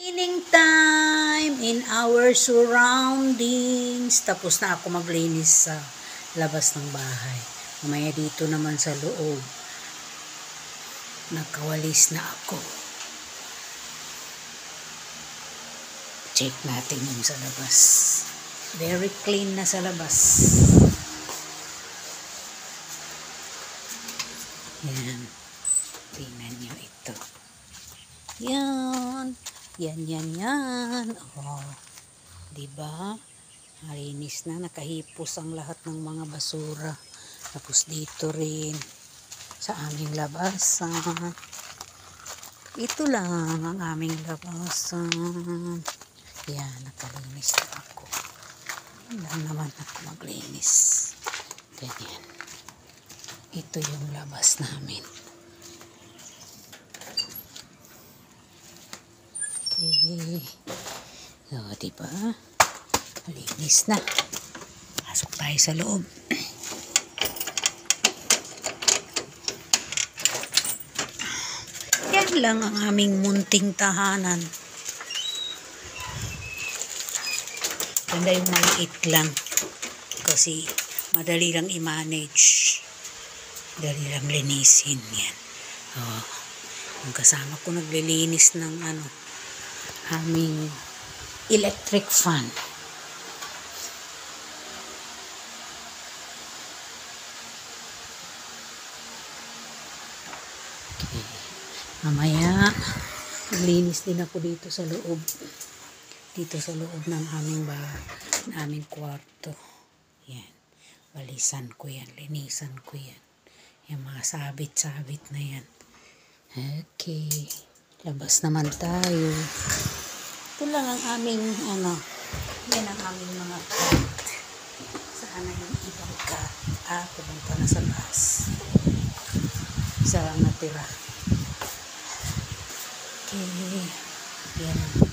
Cleaning time in our surroundings. Tapos na ako maglinis sa labas ng bahay. Mamaya dito naman sa loob. Nagkawalis na ako. Check natin yung sa labas. Very clean na sa labas. Yan. Tingnan nyo ito. Yan. Yan. Oh. Diba? Malinis na. Nakahipos ang lahat ng mga basura. Tapos dito rin. Sa aming labasan. Ito lang ang aming labasan. Yan. Nakalinis na ako. Yan naman ako maglinis. Ganyan. Ito yung labas namin. Okay. So, diba? Malinis na. Pasok tayo sa loob. Yan lang ang aming munting tahanan. Ganda yung maliit lang. Kasi madali lang i-manage. Madali lang linisin. Yan. Oh. Yung kasama ko naglilinis ng aming electric fan. Okay. Mamaya, naglinis din ako dito sa loob. Dito sa loob ng aming kwarto. Yan. Walisan ko yan. Linisan ko yan. Yung mga sabit-sabit na yan. Okay. Labas naman tayo. Ito lang ang aming yan ang aming mga cat. Sana yung ibang cat. Pumunta na sa taas. Isa lang natira. Okay. Yan.